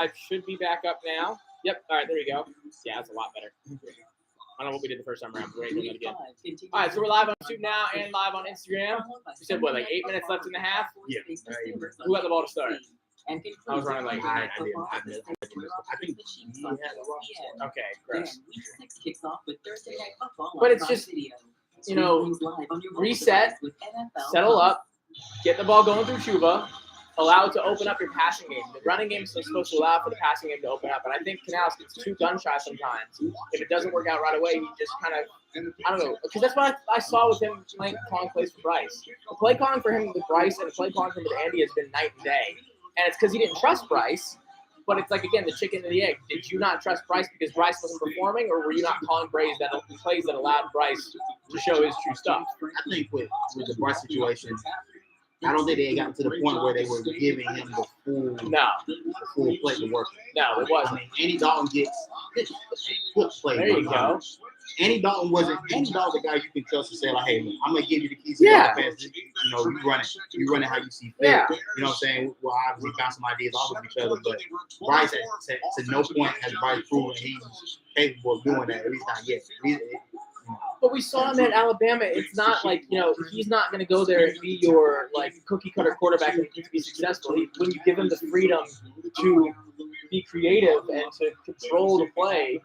I should be back up now. Yep. All right, there we go. Yeah, that's a lot better. I don't know what we did the first time around. We're doing it again. All right, so we're live on YouTube now and live on Instagram. You said, what, like 8 minutes left in the half? Yeah. Who got the ball to start? I was running like I did. I think he had the ball. Okay, gross. But it's just, you know, reset, settle up, get the ball going through Chuba, allow it to open up your passing game. The running game is supposed to allow for the passing game to open up. And I think Canales gets too gun shy sometimes. If it doesn't work out right away, he just kind of, I don't know. Because that's what I saw with him calling plays for Bryce. The play calling for him with Bryce and the play calling for him with Andy has been night and day. And it's because he didn't trust Bryce. But it's like, again, the chicken and the egg. Did you not trust Bryce because Bryce wasn't performing? Or were you not calling plays that allowed Bryce to show his true stuff? I think with the Bryce situation, I don't think they had gotten to the point where they were giving him the full play to work. No, it wasn't. I mean, Andy Dalton gets good play. There you go. Andy Dalton the guy you can trust to say, like, hey, I'm gonna give you the keys to the offense. You know, you run it how you see fit. Yeah. You know what I'm saying? Well, obviously bounce some ideas off of each other, but Bryce to no point has Bryce proven he's capable of doing that, at least not yet. But we saw him at Alabama. It's not like, you know, he's not going to go there and be your, like, cookie-cutter quarterback and be successful. When you give him the freedom to be creative and to control the play.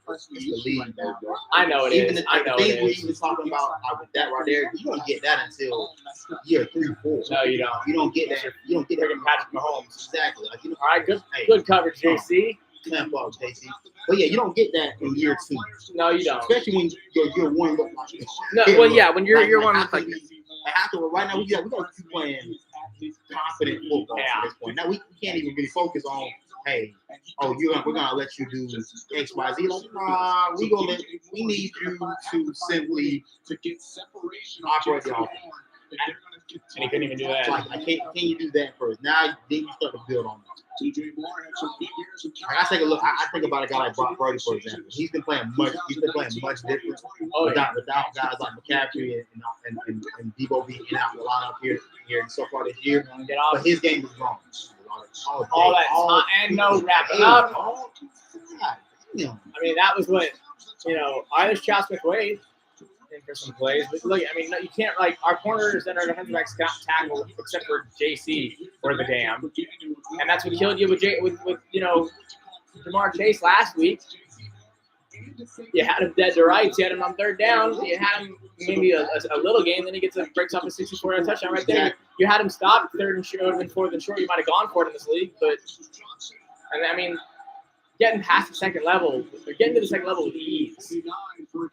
It's the league, bro. I know it is. I know it we're is. even talking about that right there, you don't get that until year 3, 4. No, you don't. You don't get that. You don't get that Freaking Patrick Mahomes. Exactly. Like, you know, all right, good coverage, JC. Man, fuck, JC. But yeah, you don't get that in year 2. No, you don't. Especially when your year 1 look like this. No, well, yeah, when year 1 looks like this. Right now, we got to keep playing confident football at this point. Now we can't even really focus on, hey, we're gonna let you do X, Y, Z. Like, we need you to simply operate the offense. And he couldn't even do that. Like, can you do that first? Now then you start to build on that. I take a look. I think about a guy like Brock Purdy, for example. He's been playing much different without guys like McCaffrey and Debo being out of the lineup here so far this year. But his game is wrong. All that and no wrapping up. I mean, that was what, you know, there's Chow Smith-Wade in for some plays. But look, I mean, you can't, like, our corners and our defensive backs can't tackle except for JC or the damn. And that's what killed you with you know, Jamar Chase last week. You had him dead to rights. You had him on 3rd down. You had him maybe a little game. Then he breaks off a 64-yard touchdown right there. You had him stop 3rd and short and 4th and short. You might have gone for it in this league, but I mean, getting past the second level, or getting to the second level with ease.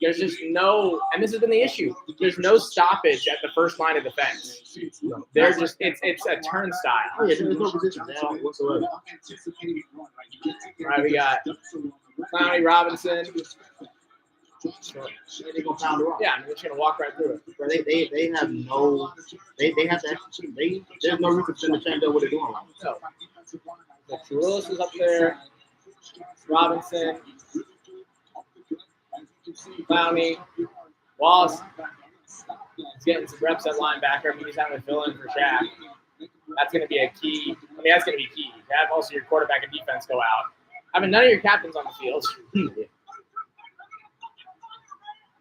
There's just no, and this has been the issue. There's no stoppage at the first line of defense. They're just, it's a turnstile. Oh, yeah, there's no position whatsoever. All right, we got Clowney, Robinson. They're gonna pound it off. Yeah, I'm just gonna walk right through it. But they have no, they have to execute. There's no reason for them to change up what they're doing. So, Willis is up there. Robinson, Clowney, Wallace is getting some reps at linebacker. I mean, he's having to fill in for Shaq. That's going to be a key. I mean, that's going to be key. To have also your quarterback and defense go out. I mean, none of your captains on the field. I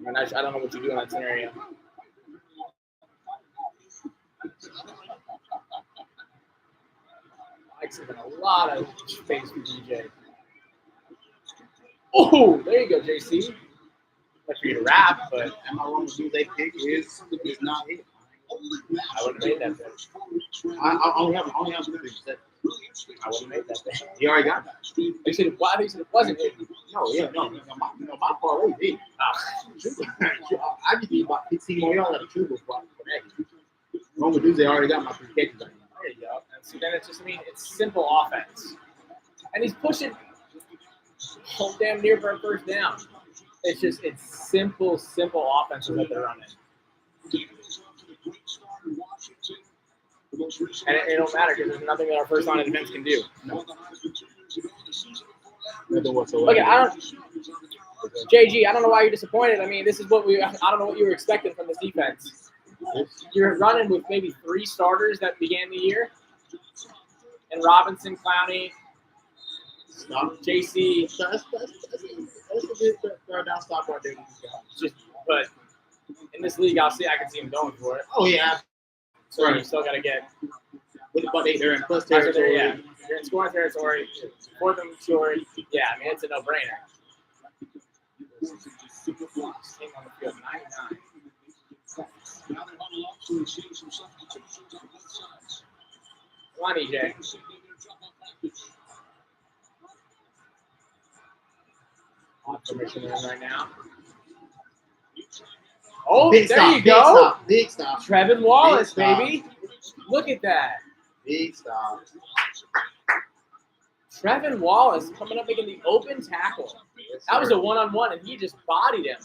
mean, I don't know what you do in that scenario. Mike's given a lot of space for DJ. Oh, there you go, JC. Like for you to wrap, but am I wrong to do they pick is not it? I wouldn't have made that pick. I only have two picks. I wouldn't have made that pick. You already got that. They said it wasn't it. No. My parlay did. I just need about 15 more yards at a triple spot for that. Wrong with dudes, they already got my 3 catches. There you go. And so then it's just, I mean, it's simple offense. And he's pushing whole damn near for a first down. It's simple offenses that they're running. And it don't matter because there's nothing that our first line of defense can do. No. Nothing whatsoever. Okay, JG, I don't know why you're disappointed. I mean, this is what I don't know what you were expecting from this defense. You're running with maybe 3 starters that began the year. And Robinson, Clowney, Stop. JC. That's a good third down stop right there. Just, but in this league, I can see him going for it. Oh yeah. So you still got to get. But they're in plus Territory. territory. Yeah, you're in scoring territory. For them, sure. Yeah, I mean it's a no-brainer. Came on the field 99. Come on, EJ. Formation right now. Oh, Big there stop, you go. Big stop. Trevin Wallace, Big stop. baby. Look at that. Big stop. Trevin Wallace coming up making the open tackle. Yes, That was a one-on-one, and he just bodied him.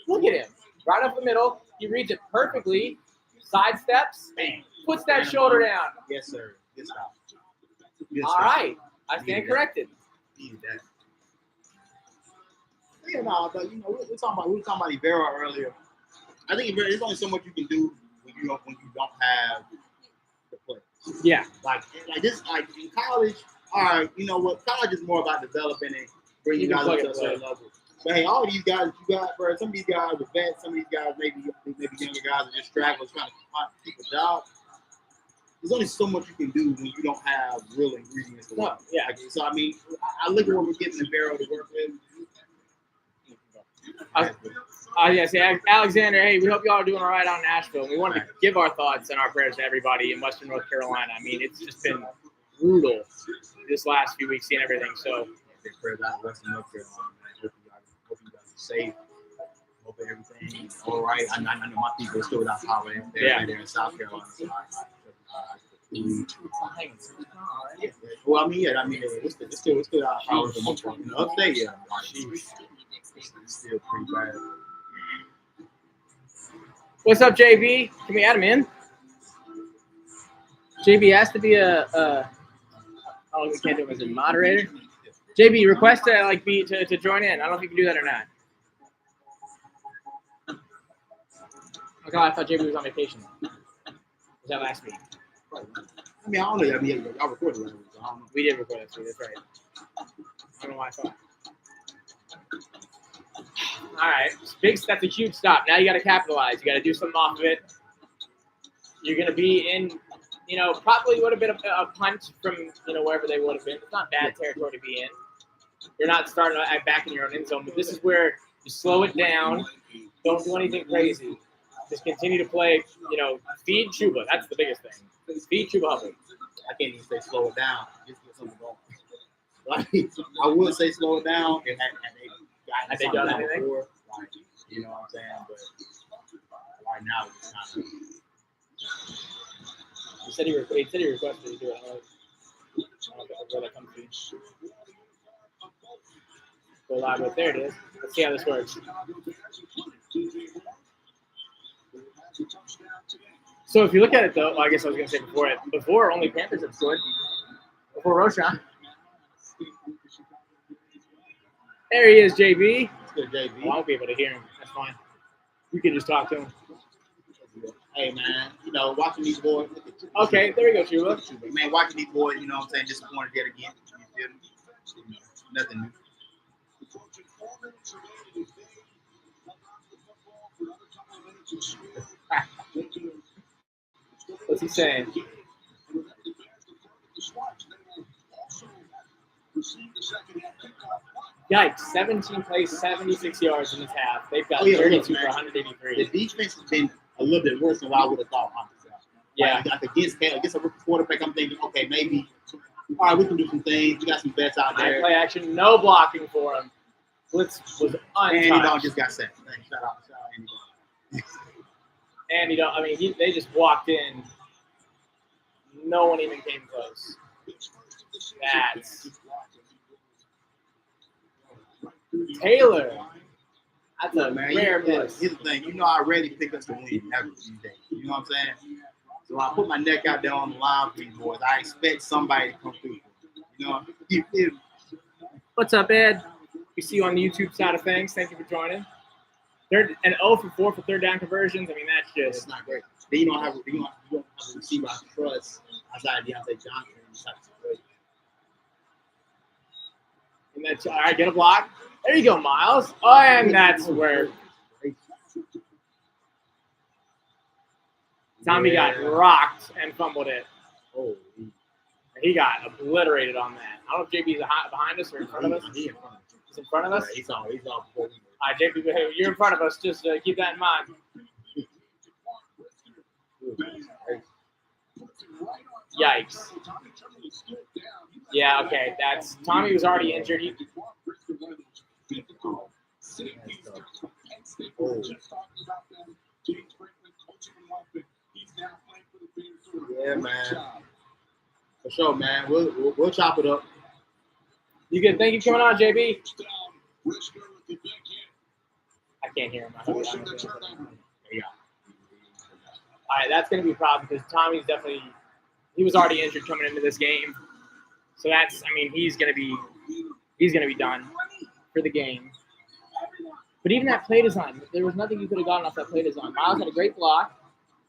Look at him. Right up the middle. He reads it perfectly. Sidesteps. Bang. Puts that shoulder down. Yes, sir. Good stop. All right. I stand corrected. Needed that. Yeah, no, but we were talking about Ibero earlier. I think there's only so much you can do when you don't have the play. Yeah. Like this, like in college. All right, you know what? College is more about developing and bringing guys up to a certain level. But hey, all these guys you got, bro. Some of these guys are vets. Some of these guys maybe younger guys are just stragglers trying to keep a job. There's only so much you can do when you don't have real ingredients. No, yeah. So I mean, I look at what we're getting the Barrow to work with. Yes, Alexander, hey, we hope y'all are doing all right out in Nashville. We wanted to give our thoughts and our prayers to everybody in Western North Carolina. I mean, it's just been brutal this last few weeks, seeing everything. So, prayers out of Western North Carolina, man. Hope you guys are safe. Hope everything is all right. I know my people are still without power there in South Carolina. So well, I mean, it's still out of power. Upstate, yeah. It's still pretty bad. What's up, JB? Can we add him in? JB has to be oh, we can't do him as a moderator. JB, request to to join in. I don't know if you can do that or not. Oh God, I thought JB was on vacation. Was that last week? I mean, I don't know. I mean, I recorded last week. So I don't know. We did record last week. That's right. I don't know why I thought. All right, that's a huge stop. Now you got to capitalize. You got to do something off of it. You're going to be in, probably would have been a punt from, wherever they would have been. It's not bad territory to be in. You're not starting back in your own end zone, but this is where you slow it down. Don't do anything crazy. Just continue to play, feed Chuba. That's the biggest thing. Feed Chuba Hubbard. I can't even say slow it down. Just get something going. Like, I would say slow it down if had they done anything? Before, like, you know what I'm saying? But right now, it's kind of. He said he requested to do it. I don't know where that comes from. Go live, but there it is. Let's see how this works. So if you look at it, though, I guess I was going to say before only Panthers have scored. Before Roshan. There he is, JB. It's good, JB. Oh, I won't be able to hear him. That's fine. You can just talk to him. Hey, man, watching these boys. Okay, there we go, Chuba. Man, watching these boys, you know what I'm saying, disappointed yet again. You feel me? Nothing new. What's he saying? Yikes, 17 plays, 76 yards in this half. They've got 32 for 183. The defense has been a little bit worse than what I would have thought, honestly. Yeah. Like against a rookie quarterback, I'm thinking, okay, maybe, all right, we can do some things. We got some bets out there. Play action, no blocking for him. Blitz was untouched. Andy Dalton just got set. Shout out Andy Dalton. They just walked in. No one even came close. That's Taylor. That's a rare miss. Here's the thing. I already pick us to win every day. You know what I'm saying? So I put my neck out there on the line for these boys. I expect somebody to come through. You feel me? What's up, Ed? We see you on the YouTube side of things. Thank you for joining. Third and 0 for 4 for third down conversions. That's just it's not great. Then you don't have a receiver I trust outside of Deontay Johnson. All right, get a block. There you go, Miles. Oh, and that's where Tommy got rocked and fumbled it. Oh, He got obliterated on that. I don't know if JB's behind us or in front of us. He's in front of us. He's in front of us? He's on before we. All right, JB, you're in front of us. Just keep that in mind. Yikes. Yeah, okay. That's Tommy was already injured. Yeah, man. For sure, man. We'll chop it up. You good? Thank you for coming on, JB. I can't hear him. Yeah. All right, that's going to be a problem because Tommy's definitely – he was already injured coming into this game. So that's – I mean, he's going to be done for the game. But even that play design, there was nothing you could have gotten off that play design. Miles had a great block,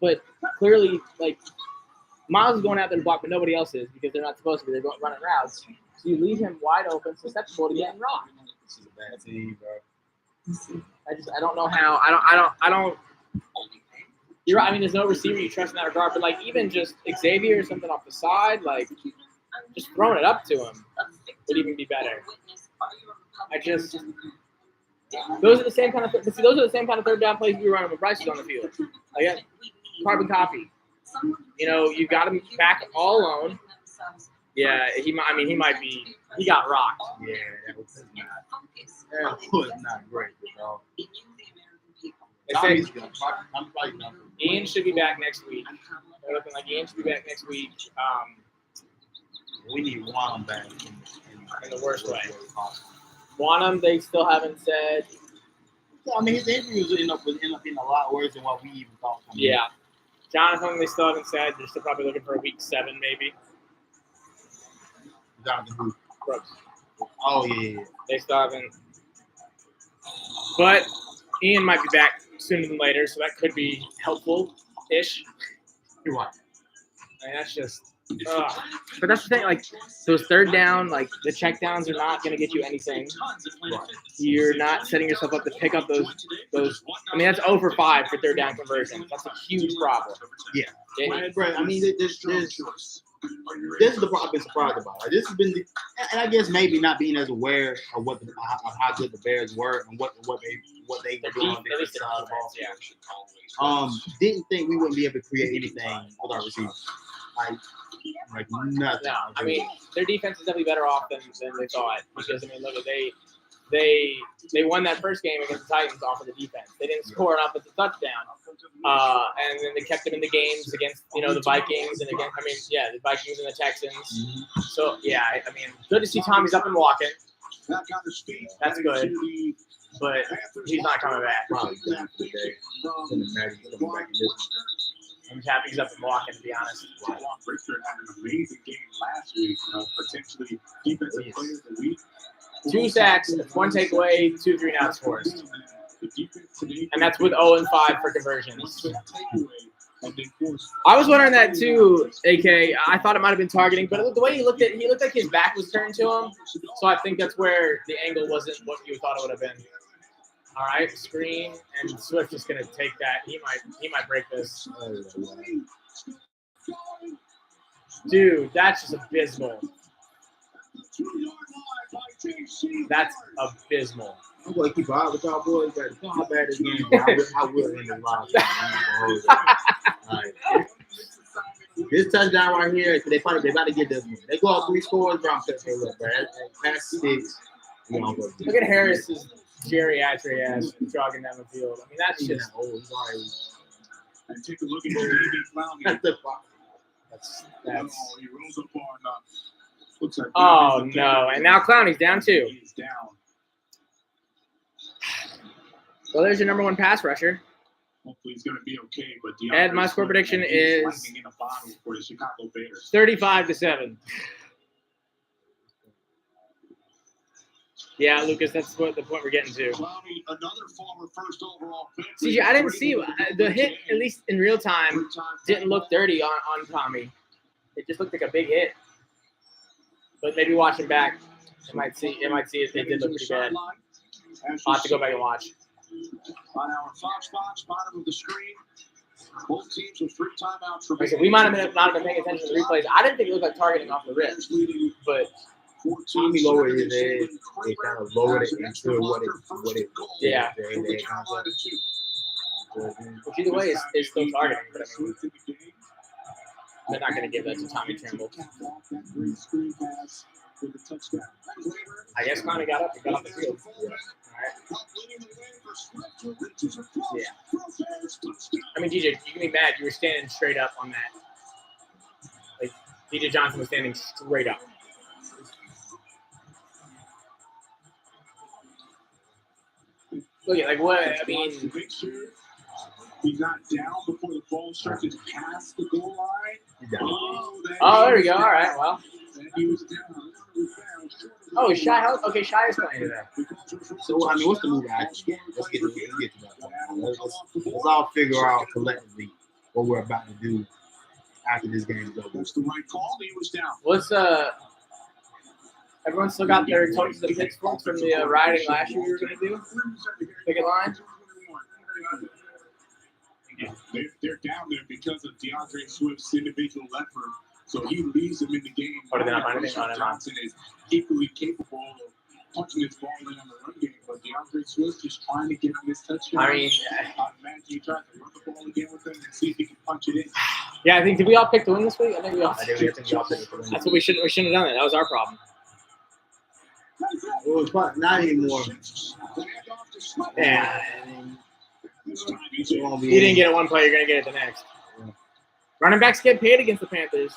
but clearly, like, Miles is going out there to block, but nobody else is because they're not supposed to be. They're running routes. So you leave him wide open, susceptible to getting rocked. This is a bad team, bro. I don't know how. I don't. You're right. I mean, there's no receiver you trust in that regard, but like even just Xavier or something off the side, like just throwing it up to him would even be better. Those are the same kind of. Those are the same kind of third down plays we were running when Bryce was on the field. Like carbon copy. You know, you got him back all alone. Yeah, he might be. He got rocked. Yeah, that was not great, bro. Ian should be back next week. They're looking like Ian should be back next week. We need Wanham back In the worst way. Wanham, they still haven't said. I mean, his injuries end up being a lot worse than what we even thought. Yeah. Jonathan, they still haven't said. They're still probably looking for a week 7, maybe. Jonathan who? Brooks. Oh, yeah. They still haven't. But Ian might be back sooner than later, so that could be helpful-ish. You're right. I mean, that's just. But that's the thing, like those third down, like the check downs are not going to get you anything. You're not setting yourself up to pick up those. I mean, that's 0 for 5 for third down conversion. That's a huge problem. Yeah. Right. I mean, this is the part I've been surprised about. Like, this has been, and I guess maybe not being as aware of of how good the Bears were and what they were doing on this side of the ball. Yeah. Didn't think we wouldn't be able to create anything with our receivers. Like nothing. No, I mean their defense is definitely better off than they thought because I mean look at they won that first game against the Titans off of the defense. They didn't score an offensive touchdown, and then they kept them in the games against the Vikings and the Vikings and the Texans. Mm-hmm. So yeah, I mean good to see Tommy's up and walking. That's good, but he's not coming back. Probably good today. I'm happy he's up and walking, to be honest. Richter had an amazing game last week. Potentially defensive player of the week. 2 sacks, 1 takeaway, 2 3-and-outs forced. And that's with 0 and 5 for conversions. I was wondering that too, AK. I thought it might have been targeting, but the way he looked like his back was turned to him. So I think that's where the angle wasn't what you thought it would have been. All right, screen, and Swift is going to take that. He might break this. Dude, that's just abysmal. That's abysmal. I'm going to keep an eye with y'all boys. But you know how bad this game is. I will end the live. This touchdown right here, they about to get this one. They go out 3 scores, bro. I'm saying, hey, look, bro, that's 6. Look at Harris's geriatric ass jogging down the field. I mean, that's just. And take a look at your DB Clown. That's. He rolls up on. Oh no! And now Clowney's down 2. He's down. Well, there's your number 1 pass rusher. Hopefully he's going to be okay. But Ed, my score prediction is 35-7. Yeah, Lucas, that's what the point we're getting to. CJ, I didn't see the hit, at least in real time, didn't look dirty on Tommy. It just looked like a big hit. But maybe watching back. It might see it did look pretty bad. I'll have to go back and watch. On our Fox bottom of the screen, both teams with 3 timeouts Like I said, remaining. we might have not been paying attention to the replays. I didn't think it looked like targeting off the wrist, but Tommy lowered his head. They kind of lowered it into what it yeah. they concept. Which either way is still targeting. But I mean, they're not going to give that to Tommy Trimble. I guess Connie got up and got off the field. Yeah. All right. Yeah. I mean, DJ, you can be mad. You were standing straight up on that. Like, DJ Johnson was standing straight up. Look at, like, what, I mean. He's not down before the ball starts to pass the goal line. Oh, there we go. All right, well. He was down. Oh, Shy. Okay, Shy is playing today. So, I mean, what's the move action? Let's get to that. Let's all figure out collectively what we're about to do after this game is over. That's the right call. He was down. What's everyone still got their tokens of pitchforks from the riding last year we were going to do? Picket line? They're down there because of DeAndre Swift's individual effort. So he leaves them in the game. Oh, did they not find anything on him? Johnson is equally capable of punching his ball in on the run game, but DeAndre Swift is trying to get him this touchdown. I mean, imagine he tries to run the ball again with him and see if he can punch it in. Yeah, I think, did we all pick the win this week? I think we all I think we all picked the win. That's what we shouldn't have done. That was our problem. Well, it's not anymore. Yeah. You You didn't get it one play, you're going to get it the next. Yeah. Running backs get paid against the Panthers.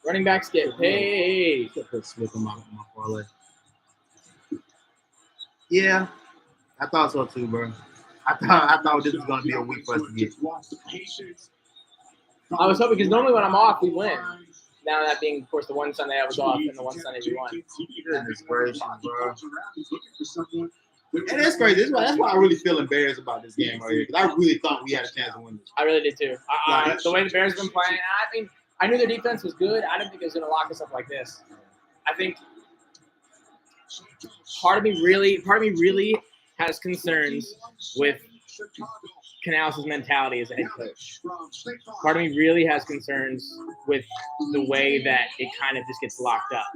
Running backs get paid. Put Smith on my parlay. Yeah, I thought so too, bro. I thought this was gonna be a week for us to get. I was hoping because normally when I'm off, we win. Now that being, of course, the one Sunday I was off and the one Sunday we won. Goodness gracious, bro. And that's crazy. That's why I really feel embarrassed about this game right here. Because I really thought we had a chance to win this. I really did too. The way the Bears have been playing, I mean, I knew their defense was good. I didn't think it was going to lock us up like this. I think part of me really has concerns with Canales' mentality as a head coach. Part of me really has concerns with the way that it kind of just gets locked up.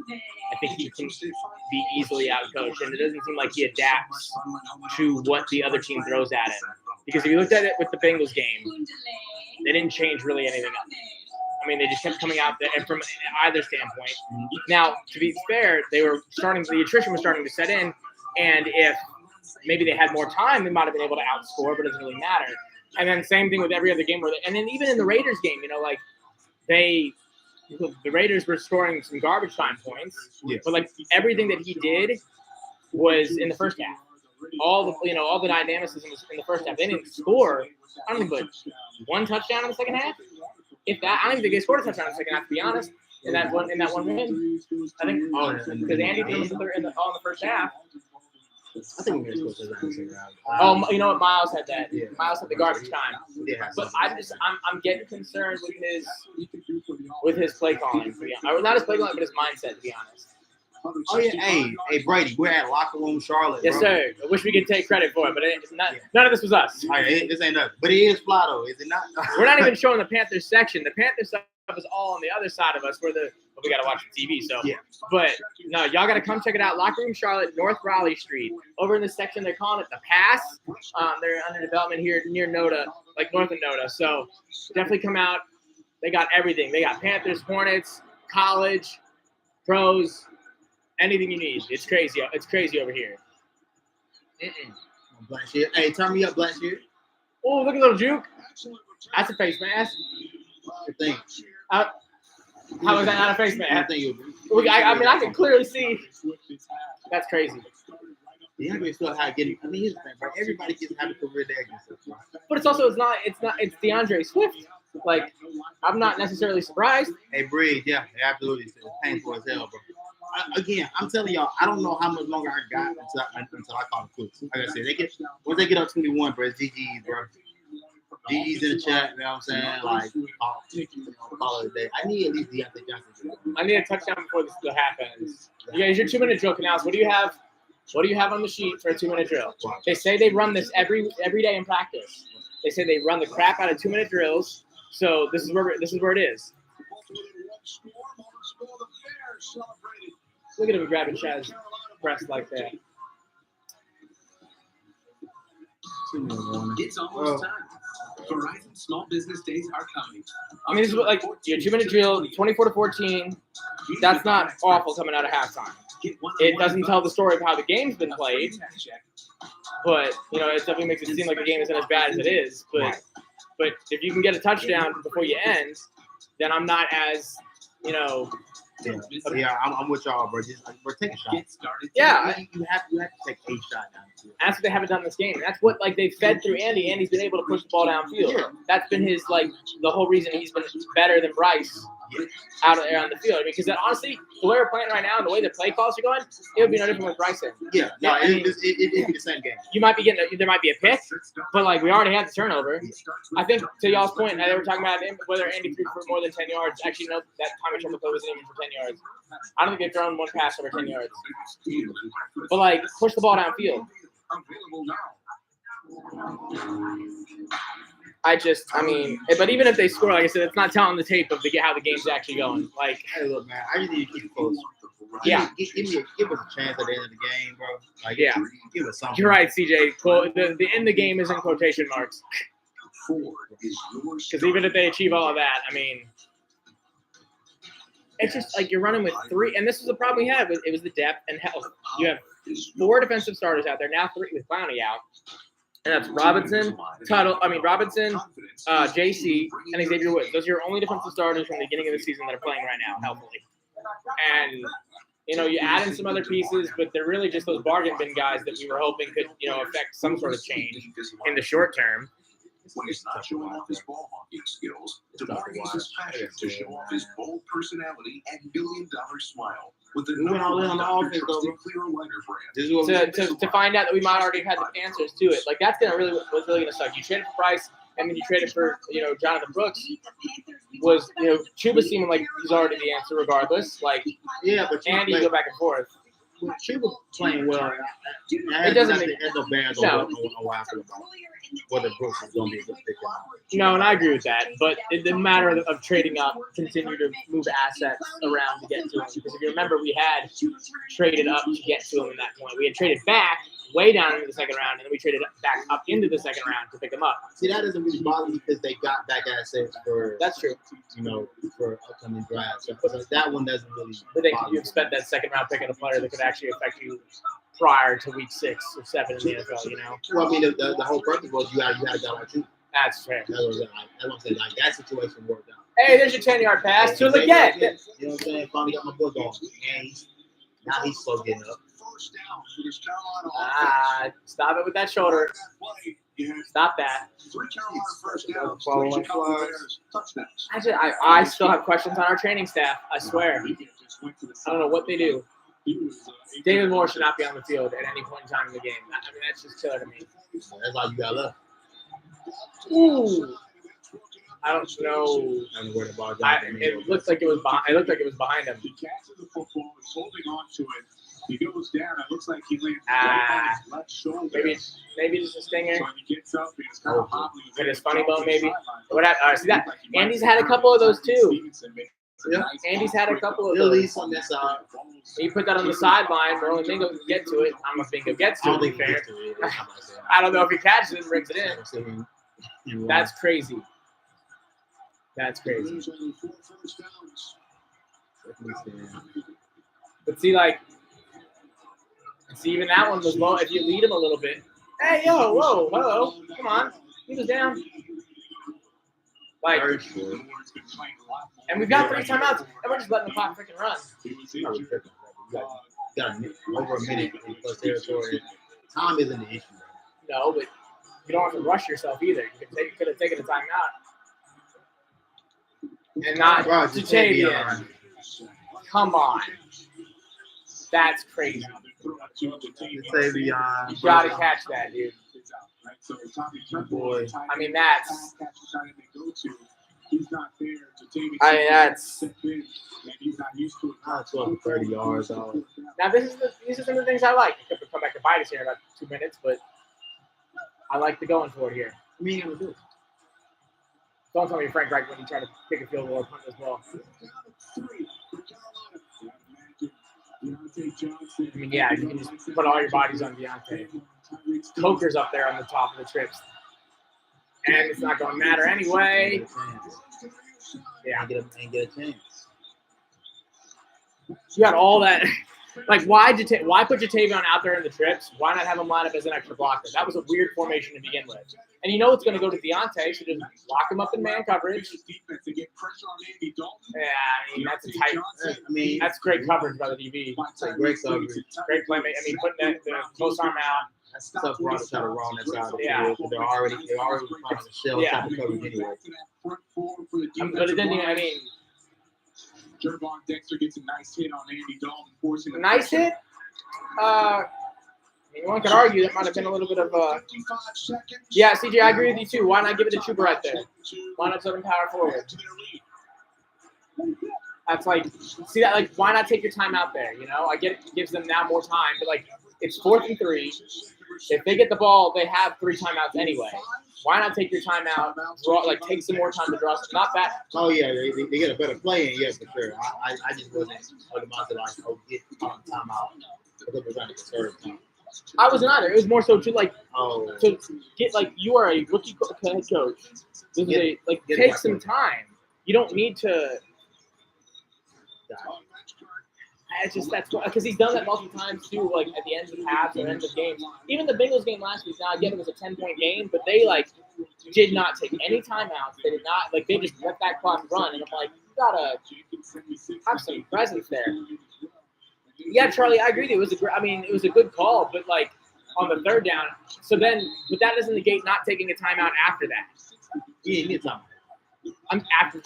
I think he can be easily outcoached, and it doesn't seem like he adapts to what the other team throws at him. Because if you looked at it with the Bengals game, they didn't change really anything up. I mean, they just kept coming out there, and from either standpoint. Now, to be fair, the attrition was starting to set in, and if maybe they had more time, they might have been able to outscore, but it doesn't really matter. And then same thing with every other game and then even in the Raiders game, like the Raiders were scoring some garbage time points, but like everything that he did was in the first half. All the dynamicism was in the first half. They didn't score, I don't think, but one touchdown in the second half. If that, I don't even think they scored a touchdown in the second half, to be honest. In that one win, I think because Andy did in the first half. I think we're supposed to run. Oh, you know what? Miles had that. Yeah. Miles had the garbage time. Yeah. But I'm getting concerned with his play calling. Or not his play calling, but his mindset. To be honest. Oh yeah, hey Brady, we're at Locker Room Charlotte. Yes, bro. sir. I wish we could take credit for it, but it's not. None of this was us. All right, this ain't nothing, but it is fly though, is it not? We're not even showing the Panthers section. The Panthers stuff is all on the other side of us. We got to watch the TV. So, yeah. But no, y'all got to come check it out. Locker Room Charlotte, North Raleigh Street. Over in the section, they're calling it the Pass. They're under development here near Noda, like north of Noda. So definitely come out. They got everything. They got Panthers, Hornets, college, pros, anything you need. It's crazy. It's crazy over here. Black shit. Hey, turn me up, Black shit. Oh, look at little Juke. That's a face mask. How is that not a face mask? I mean, I can clearly see. That's crazy. DeAndre still had getting. I mean, here's the thing, bro. Everybody gets having a career there against us, bro. But it's DeAndre Swift. Like, I'm not necessarily surprised. Hey, Breed, yeah, absolutely. It's painful as hell, bro. Again, I'm telling y'all, I don't know how much longer I got until I call it quits. Like I said, once they get up 21, bro, it's GG's, bro. GG's in the chat, you know what I'm saying? Like, call it a day. I need at least Deontay Johnson. I need a touchdown before the half ends. You guys, your 2-minute drill, Canals. What do you have? What do you have on the sheet for a 2-minute drill? They say they run this every day in practice. They say they run the crap out of 2-minute drills. So this is where it is. Look at him grabbing Chaz's breast like that. It's almost time. Horizon Small Business Days are coming. I mean, this is what, like your 2-minute drill, 24-14. That's not awful coming out of halftime. It doesn't tell the story of how the game's been played, but you know, it definitely makes it seem like the game isn't as bad as it is. But if you can get a touchdown before you end, then I'm not as, you know. Yeah, I'm with y'all, bro. Just take a shot. Yeah, you have to take a shot down. That's what they haven't done this game. That's what they've fed through Andy. Andy's been able to push the ball downfield. Yeah. That's been his the whole reason he's been better than Bryce out there on the field. I mean, because honestly, the way we're playing right now and the way the play calls are going, it would be no different with Bryce in. Yeah, no, it'd be the same game. You might be there might be a pick, but we already had the turnover. I think to y'all's point, they were talking about whether Andy threw for more than 10 yards. Actually, no, that Tommy Trumbull play wasn't even for 10 yards. I don't think they've thrown one pass over 10 yards. But push the ball downfield. But even if they score, like I said, it's not telling the tape of how the game's actually going. Hey, look, man, I just need to keep it close. Yeah. Give us a chance at the end of the game, bro. Give us something. You're right, CJ. The end the game is in quotation marks. Because even if they achieve all of that, I mean, it's just you're running with 3, and this is the problem we had. It was the depth and health. You have 4 defensive starters out there now, 3 with Clowney out, and that's Robinson, JC, and Xavier Woods. Those are your only defensive starters from the beginning of the season that are playing right now, healthily. And you add in some other pieces, but they're really just those bargain bin guys that we were hoping could affect some sort of change in the short term. When he's not showing off his ball hawking skills, DeMar uses passion to show off his bold personality and $1 million smile. With the clear lighter brand. To find out that we might already have had the answers to it, that's what's really gonna suck. You traded for Price, and then you traded for Jonathan Brooks. Chuba seeming like he's already the answer regardless. But Andy go back and forth. Chuba playing well. It doesn't make no bears on whether Brooks is going to be a good pick or not. No, and I agree with that. But the matter of trading up, continue to move assets around to get to him. Because if you remember, we had traded up to get to him at that point. We had traded back way down into the second round, and then we traded back up into the second round to pick him up. See, that doesn't really bother me because they got back assets for that's true. For upcoming drafts. But that one doesn't really. But you spent that second round pick on a player that could actually affect you prior to week 6 or 7 in the NFL. Well, I mean, the whole purpose was you had a guy like you. That's fair. That's what I'm saying. That situation worked out. Hey, there's your 10-yard pass to Leggett. You know what I'm saying? Finally got my book on. And now he's slow getting up. Stop it with that shoulder. Stop that. I still have questions on our training staff. I swear. I don't know what they do. David Moore should not be on the field at any point in time in the game. I mean, that's just killer to me. That's all you got left. Ooh. I don't know. It looks like it was behind. It looked like it was behind him. He catches the football. He's holding on to it. He goes down. It looks like he lands right on his left shoulder. Maybe just a stinger. So he gets up. He's kind of hobbling. Hit his funny bone, maybe. What? See that? Andy's had a couple of those too. Yeah. Andy's had a couple of those. On this side. He put that on the sideline where only Bingo can get to it. I don't know if Bingo gets to it, to be fair. I don't know if he catches it and brings it in. That's crazy. That's crazy. But see, even that one was low. If you lead him a little bit. Hey, yo, whoa, hello. Come on. He was down. And we've got 3 timeouts, and we're just letting the clock freaking run. Got over a minute in plus territory. Time isn't the issue. No, but you don't have to rush yourself either. You could have taken a timeout. And not Jatavian. Come on. That's crazy. You got to catch that, dude. Boy. I mean, that's. That's. Not 12 to 30 yards. Now these are some of the things I like. It could come back to bite us here in about 2 minutes, but I like the going for it here. I mean, it was good. Don't tell me Frank Reich when you try to kick a field goal or punt as well. I mean, yeah, you can just put all your bodies on Deontay. Coker's up there on the top of the trips. And it's not going to matter anyway. Yeah. Ain't get a chance. You got all that. Like, why put Jatavion out there in the trips? Why not have him line up as an extra blocker? That was a weird formation to begin with. And you know it's going to go to Deontay, so just lock him up in man coverage. Yeah, I mean, that's a tight. That's great coverage by the DB. Great coverage. Great play. I mean, putting the close arm out. That's tough for us to try to roll on that side of the Yeah. field. They're already trying to shell type of coverage anyway. But it didn't even, I mean. Jervon Dexter gets a nice hit on Andy Dalton, forcing a nice hit? I mean, one could argue that might have been a little bit of a. Yeah, CJ, I agree with you too. Why not give it to Chuba right there? Why not set him power forward? That's like, see that, like, why not take your time out there? You know, I get it gives them now more time, but like, it's 4th and 3. If they get the ball, they have 3 timeouts anyway. Why not take your time out, take some more time to draw? Not that. Oh, yeah, they get a better play in, yeah, for sure. I just wasn't automatically like, get time out. Because we're trying to conserve time. I wasn't either. It was more so to, like, to get, like, you are a rookie head coach. This is take some time. You don't need to. It's just that's because he's done that multiple times too, like at the end of halves or end of games. Even the Bengals game last week. Now again, it was a 10-point game, but they did not take any timeouts. They did not they just let that clock run. And I'm like, you gotta have some presence there. Yeah, Charlie, I agree with you. It was a good call, but like on the 3rd down. So then, but that doesn't negate not taking a timeout after that. Yeah, you need time. After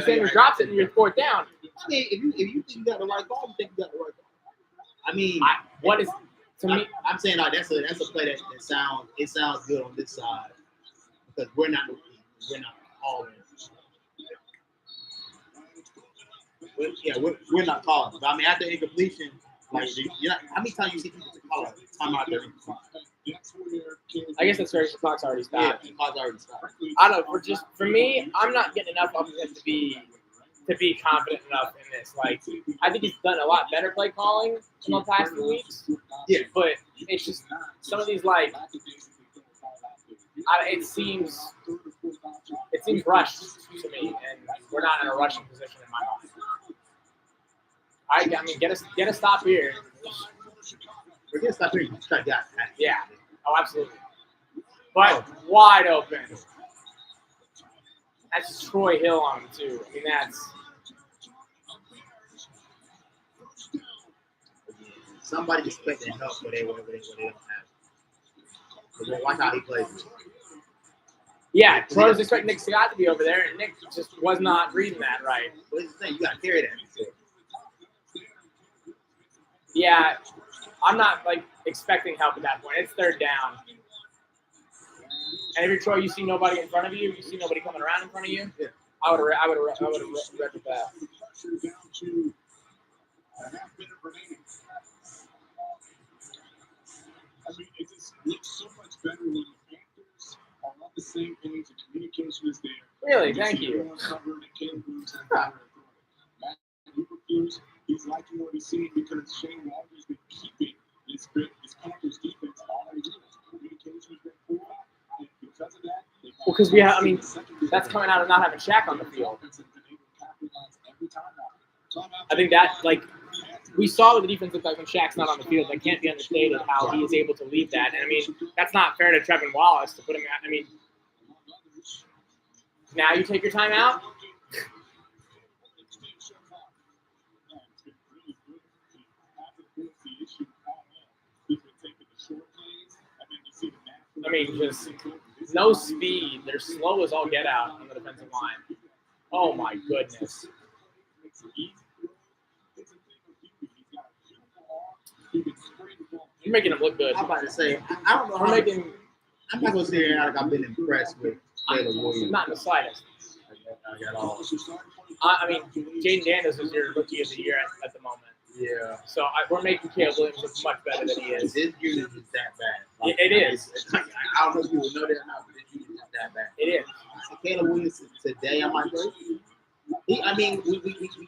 Sanders drops it and you're 4th down. I mean, if you think you got the right ball, you think you got the right ball. I mean, I'm saying that's a play that sounds good on this side because we're not calling. We're not calling. But I mean, after incompletion, like how many times you see people call a timeout there? I guess that's right. The clock's already stopped. Yeah, the clock's already stopped. I don't know. For me, I'm not getting enough of him to be confident enough in this. Like, I think he's done a lot better play calling in the past few weeks. Yeah, but it's just some of these it seems rushed to me, and we're not in a rushing position in my mind. I mean, get a stop here. We're gonna stop here. Try that. Yeah. Oh, absolutely. But wide open. That's Troy Hill on him too. I mean, that's. Somebody expecting help, but they don't have it. But watch how he plays. Yeah, Troy was expecting Nick Scott to be over there, and Nick just was not reading that right. What is the thing? You got to carry that. Yeah, I'm not expecting help at that point. It's 3rd down. And if you're Troy, you see nobody in front of you, you see nobody coming around in front of you. Yeah. I would have read with that. I mean, it just looks so much better when the Panthers are on the same page and communication is there. Really? Thank you. He's liking what he's seeing because Shane Walker's been keeping his Panthers defense all year. Communication's been poor, and because of that, well, because that's coming out of not having Shaq on the field. I think that we saw what the defense looked like when Shaq's not on the field. That can't be understated how he is able to lead that. And I mean, that's not fair to Trevin Wallace to put him at. I mean, now you take your time out. I mean, just no speed. They're slow as all get out on the defensive line. Oh my goodness. You're making him look good. I'm about to say, I don't know how. I'm not gonna say here like I've been impressed with Caleb Williams. Not in the slightest. At all. I mean, Jaden Daniels is your rookie of the year at the moment. Yeah. So we're making Caleb Williams look much better than he is. This unit is that bad. Like, It is. I don't know if you would know that or not, but this unit is that bad. It is. Caleb Williams today, I'm like, I mean, we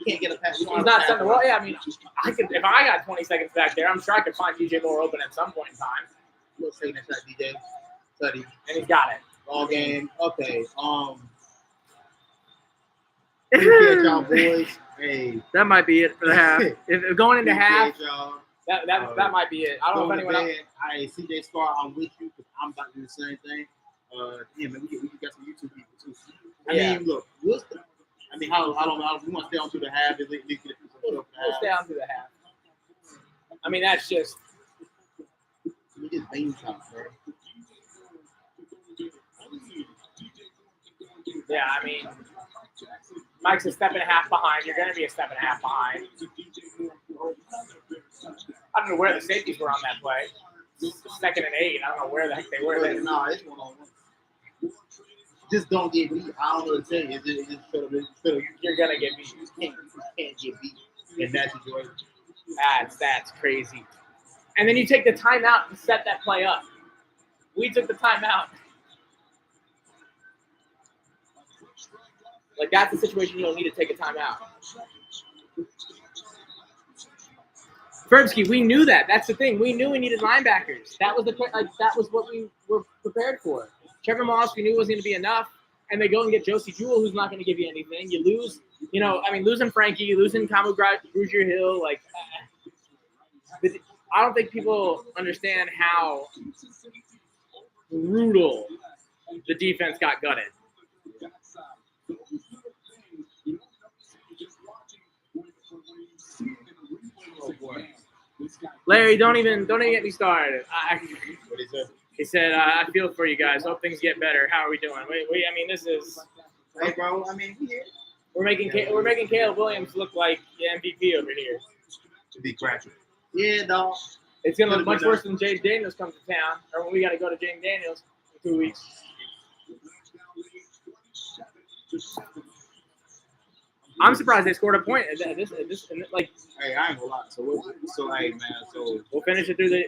can't get a pass. He's not something. Well, yeah, I mean, I could if I got 20 seconds back there, I'm sure I could find DJ Moore open at some point in time. Let's take that shot, DJ. Study. And he's got it. All game. Okay. Appreciate y'all boys. Hey. That might be it for the half. If going into half, y'all. that might be it. I don't know if anyone else. Hey, CJ Star, I'm with you because I'm about to do the same thing. Yeah, man, we got some YouTube people too. I mean, look, how long we want to stay on to the half? We'll stay on to the half. I mean, that's just. We just vein top, bro. Yeah, I mean, Mike's a step and a half behind. You're going to be a step and a half behind. I don't know where the safeties were on that play. 2nd and 8. I don't know where the heck they were. No, it's one-on-one. Just don't get beat. I don't know what to tell you. You're going to get beat. You can't get beat in that situation. That's crazy. And then you take the timeout to set that play up. We took the timeout. Like, that's the situation you don't need to take a timeout. Ferbsky, we knew that. That's the thing. We knew we needed linebackers. That was that was what we were prepared for. Trevor Moss, we knew wasn't going to be enough. And they go and get Josie Jewell, who's not going to give you anything. You lose, losing Frankie, losing Kamu Grugier-Hill, I don't think people understand how brutal the defense got gutted. Oh boy. Larry, don't even get me started. What is that? He said, "I feel for you guys. Hope things get better. How are we doing? This is. Hey, bro. I mean, we're making Caleb Williams look like the MVP over here. To be cracking. Yeah, dog. It's gonna look much worse when James Daniels comes to town, or when we got to go to James Daniels in 2 weeks." I'm surprised they scored a point. Hey, I ain't gonna lie. Hey, man. So we'll finish it through the.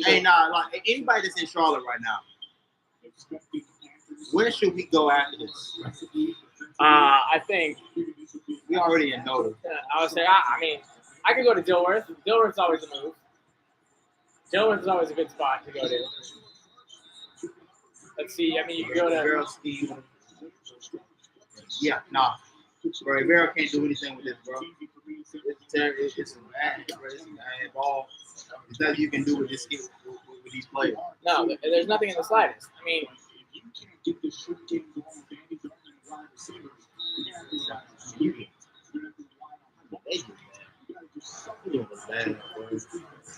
Hey, nah, like anybody that's in Charlotte right now, where should we go after this? I think we already in notice. I would say. I could go to Dilworth. Dilworth's always a move. Dilworth is always a good spot to go to. Let's see. You can go to. Girl Steve. Yeah, nah. Bro, Rivera can't do anything with this, bro. It's a bad ball. There's nothing you can do with this with these players. No, there's nothing in the slightest.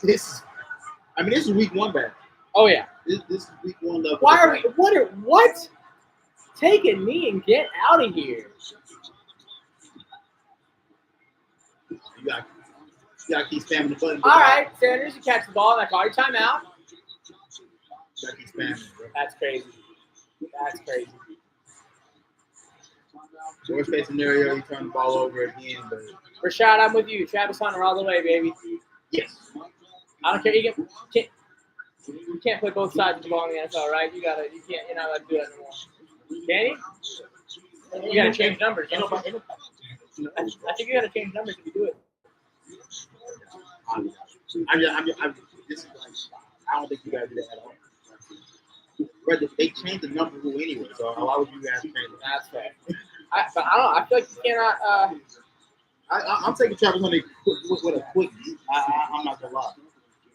This is week 1 bad. Oh yeah. This is week 1 level. Why are we? What? Take a knee and get out of here. You gotta keep spamming the button. All right, Sanders, you catch the ball and I call your timeout. You gotta keep spamming, bro. That's crazy. Worst case scenario, you turn the ball over again. But Rashad, I'm with you. Travis Hunter all the way, baby. Yes. I don't care. You can't play both sides of the ball in the NFL, right? You're not allowed to do that anymore. Can you? You gotta change numbers. I think you gotta change numbers if you do it. This is I don't think you gotta do that at all. But they changed the number rule anyway, so why would you guys change it? That's fair. But I don't know. I feel like you cannot. I'm taking Travis Hunter with a quickness. I'm not gonna lie.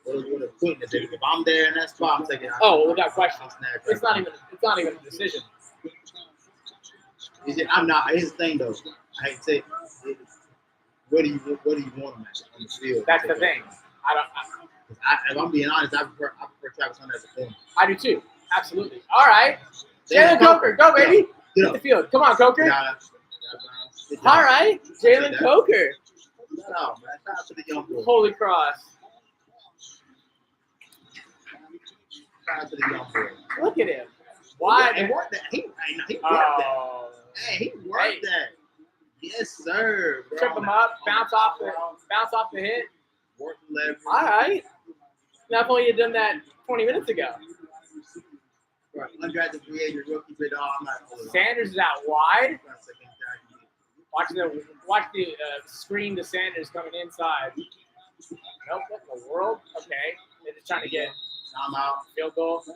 With a quickness, if I'm there in that spot, I'm taking. Without question. It's not even a decision. I'm not. Here's the thing, though. I hate to say, what do you want him at on the field? That's the thing. If I'm being honest, I prefer Travis Hunter as a corner. I do too. Absolutely. All right. Jalen Coker, go baby. Get the field. Come on, Coker. All right, Jalen Coker. Shout out, man. Shout out to the young boy. Holy cross. Shout out to the young boy. Look at him. Why? He worked that. He worked that. Oh. Hey, he worked that. Yes, sir. Bro. Trip him up, bounce off the hit. Work leverage. All right. Not only you done that 20 minutes ago. Right. Undrafted free agent rookie bid. I'm not. Sanders is out wide. Watch the screen to Sanders coming inside. Nope, what in the world? Okay. They're just trying to get I'm out. field goal. So the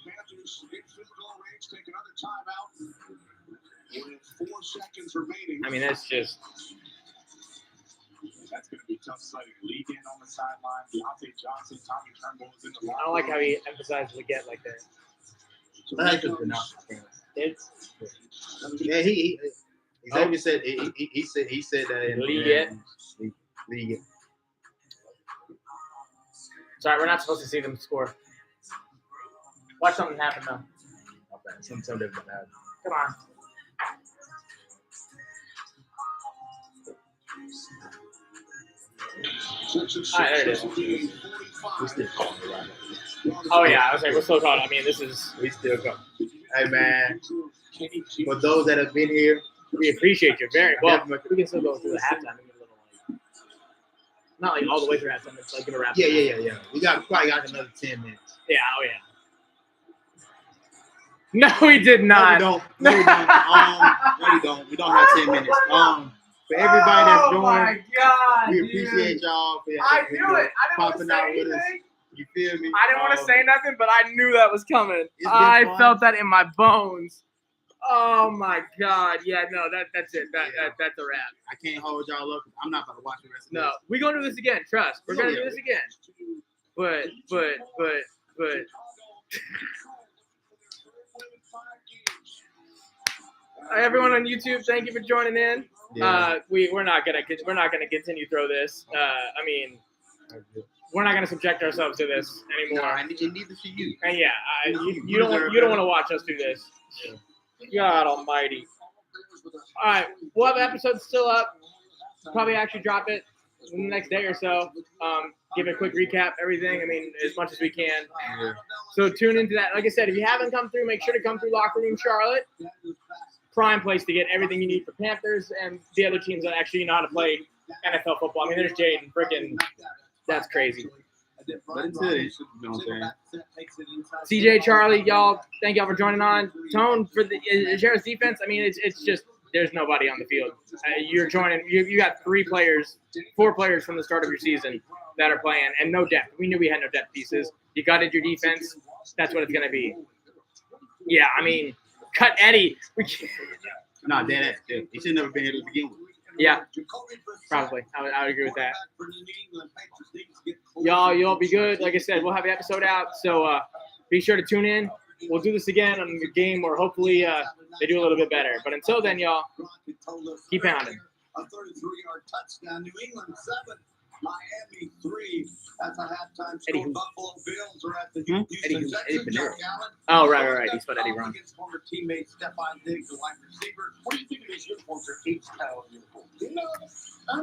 Panthers in field goal range take another timeout with 4 seconds remaining. I mean, that's just. That's going to be tough sledding. Lead in on the sideline. Deontay Johnson, Tommy Tremble is in the line. I don't like how he emphasizes the get like that. Yeah, he said he said that in League it. Sorry, we're not supposed to see them score. Watch something happen though. Okay, some different happen. Come on. All right, there it is. We still calling it right now. Oh yeah, I was like, we're still calling. I mean, this is. We still calling. Hey man, for those that have been here, We appreciate you very well. We can still go through the halftime and get a little like, not like all the way through halftime. It's like gonna wrap. Yeah. We probably got another 10 minutes. Yeah. Oh yeah. No, we did not. No, we don't. We don't have 10 minutes. For everybody that's joined, oh my God, we dude. appreciate y'all for I knew it. I didn't want to popping say out with us. anything. You feel me? I didn't want to say nothing, but I knew that was coming. been I fun. felt that in my bones. Oh my God! Yeah, no, that's it. That's a wrap. I can't hold y'all up. I'm not about to watch the rest of No, we're gonna do this again. Trust, we're gonna do this again. But. Everyone on YouTube, thank you for joining in. Yeah. We're not gonna continue through this. I mean, we're not gonna subject ourselves to this anymore. No, and neither should you. And yeah, you don't want to watch us do this. God Almighty! All right, we'll have episodes still up. Probably actually drop it in the next day or so. Give a quick recap, everything. I mean, as much as we can. Yeah. So tune into that. Like I said, if you haven't come through, make sure to come through Locker Room Charlotte. Prime place to get everything you need for Panthers and the other teams that actually know how to play NFL football. I mean, there's Jaden. Freaking, that's crazy. But it's good. You know what I'm saying? CJ, Charlie, y'all, thank y'all for joining on. Tone for the Sheriff's defense. I mean, it's just there's nobody on the field. You're joining. You got 4 players from the start of your season that are playing, and no depth. We knew we had no depth pieces. You gutted your defense. That's what it's gonna be. Yeah, I mean, cut Eddie. No, dead ass. He should never been here to begin with. Yeah, probably. I would agree with that. Y'all be good. Like I said, we'll have the episode out. So be sure to tune in. We'll do this again on the game where hopefully they do a little bit better. But until then, y'all, keep pounding. A 33-yard touchdown. New England 7, Miami 3. That's a halftime Eddie score. who? Buffalo Bills are at the Eddie Houston who? Texans. Eddie Pinero. Josh Allen. Oh, right. He spelled Eddie wrong. Against former teammate Stephon Diggs, the wide receiver. What do you think of these uniforms? They're H-Town uniforms. You know,